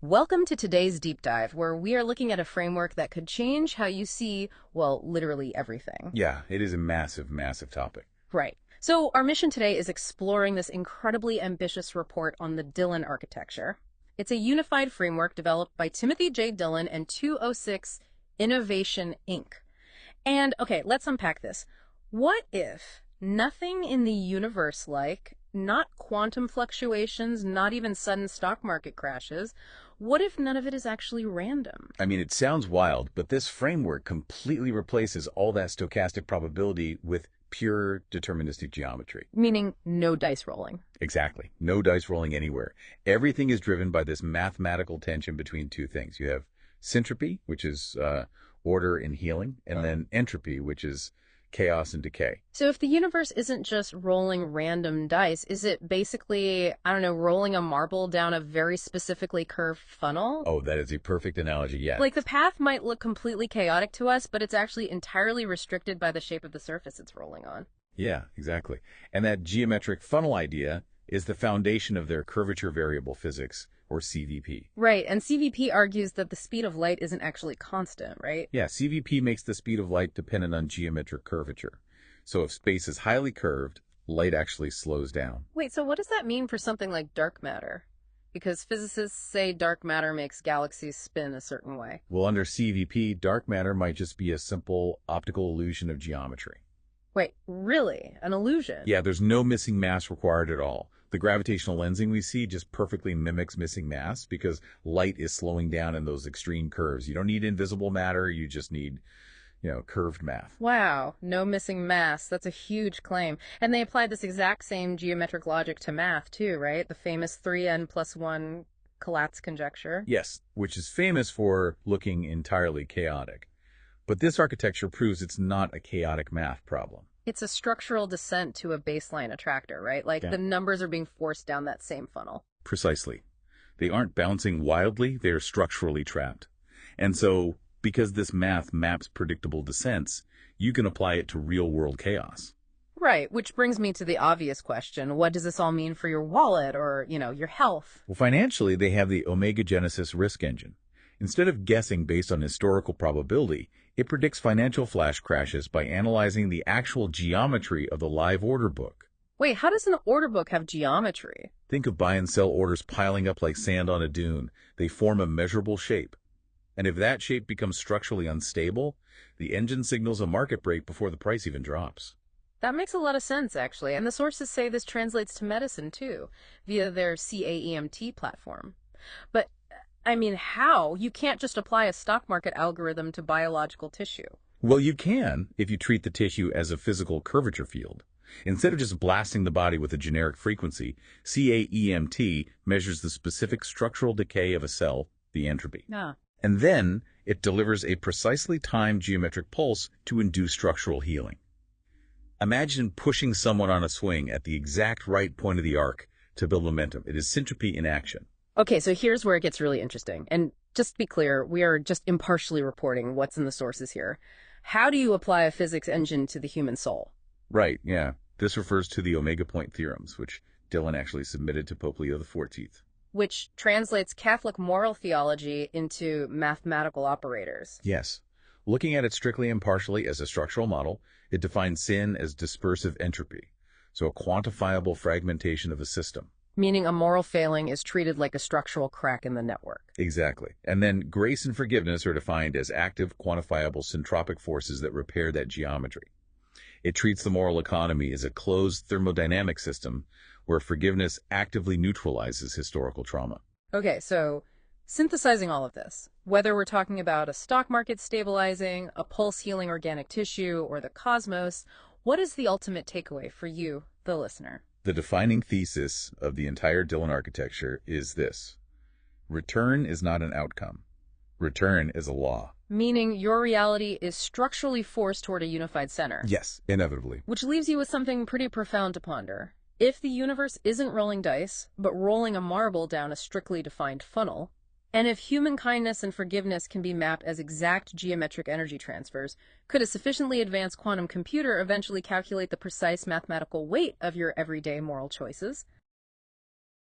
Welcome to today's deep dive, where we are looking at a framework that could change how you see, well, literally everything. Yeah, it is a massive, massive topic. Right. So our mission today is exploring this incredibly ambitious report on the Dillon architecture. It's a unified framework developed by Timothy J. Dillon and 206 Innovation, Inc. And, okay, let's unpack this. What if nothing in the universe, like not quantum fluctuations, not even sudden stock market crashes, what if none of it is actually random? I mean, it sounds wild, but this framework completely replaces all that stochastic probability with pure deterministic geometry. Meaning no dice rolling. Exactly. No dice rolling anywhere. Everything is driven by this mathematical tension between two things. You have syntropy, which is order and healing, and then entropy, which is chaos and decay. So if the universe isn't just rolling random dice, is it basically, I don't know, rolling a marble down a very specifically curved funnel? Oh, that is a perfect analogy, yes. Like the path might look completely chaotic to us, but it's actually entirely restricted by the shape of the surface it's rolling on. Yeah, exactly. And that geometric funnel idea is the foundation of their curvature variable physics, or CVP. Right, and CVP argues that the speed of light isn't actually constant, right? Yeah, CVP makes the speed of light dependent on geometric curvature. So if space is highly curved, light actually slows down. Wait, so what does that mean for something like dark matter? Because physicists say dark matter makes galaxies spin a certain way. Well, under CVP, dark matter might just be a simple optical illusion of geometry. Wait, really? An illusion? Yeah, there's no missing mass required at all. The gravitational lensing we see just perfectly mimics missing mass because light is slowing down in those extreme curves. You don't need invisible matter, you just need, curved math. Wow, no missing mass. That's a huge claim. And they applied this exact same geometric logic to math too, right? The famous 3n+1 Collatz conjecture. Yes, which is famous for looking entirely chaotic. But this architecture proves it's not a chaotic math problem. It's a structural descent to a baseline attractor, right? Like the numbers are being forced down that same funnel. Precisely. They aren't bouncing wildly, they are structurally trapped. And so, because this math maps predictable descents, you can apply it to real-world chaos. Right, which brings me to the obvious question. What does this all mean for your wallet or, your health? Well, financially, they have the Omega Genesis risk engine. Instead of guessing based on historical probability, it predicts financial flash crashes by analyzing the actual geometry of the live order book. Wait, how does an order book have geometry? Think of buy and sell orders piling up like sand on a dune. They form a measurable shape. And if that shape becomes structurally unstable, the engine signals a market break before the price even drops. That makes a lot of sense, actually. And the sources say this translates to medicine, too, via their CAEMT platform. But how? You can't just apply a stock market algorithm to biological tissue. Well, you can if you treat the tissue as a physical curvature field. Instead of just blasting the body with a generic frequency, CAEMT measures the specific structural decay of a cell, the entropy. And then it delivers a precisely timed geometric pulse to induce structural healing. Imagine pushing someone on a swing at the exact right point of the arc to build momentum. It is syntropy in action. Okay, so here's where it gets really interesting. And just to be clear, we are just impartially reporting what's in the sources here. How do you apply a physics engine to the human soul? Right, yeah. This refers to the omega point theorems, which Dillon actually submitted to Pope Leo XIV. Which translates Catholic moral theology into mathematical operators. Yes. Looking at it strictly impartially as a structural model, it defines sin as dispersive entropy, so a quantifiable fragmentation of a system. Meaning a moral failing is treated like a structural crack in the network. Exactly. And then grace and forgiveness are defined as active, quantifiable syntropic forces that repair that geometry. It treats the moral economy as a closed thermodynamic system where forgiveness actively neutralizes historical trauma. Okay, so synthesizing all of this, whether we're talking about a stock market stabilizing, a pulse healing organic tissue, or the cosmos, what is the ultimate takeaway for you, the listener? The defining thesis of the entire Dillon architecture is this: return is not an outcome. Return is a law. Meaning your reality is structurally forced toward a unified center. Yes, inevitably. Which leaves you with something pretty profound to ponder. If the universe isn't rolling dice, but rolling a marble down a strictly defined funnel, and if human kindness and forgiveness can be mapped as exact geometric energy transfers, could a sufficiently advanced quantum computer eventually calculate the precise mathematical weight of your everyday moral choices?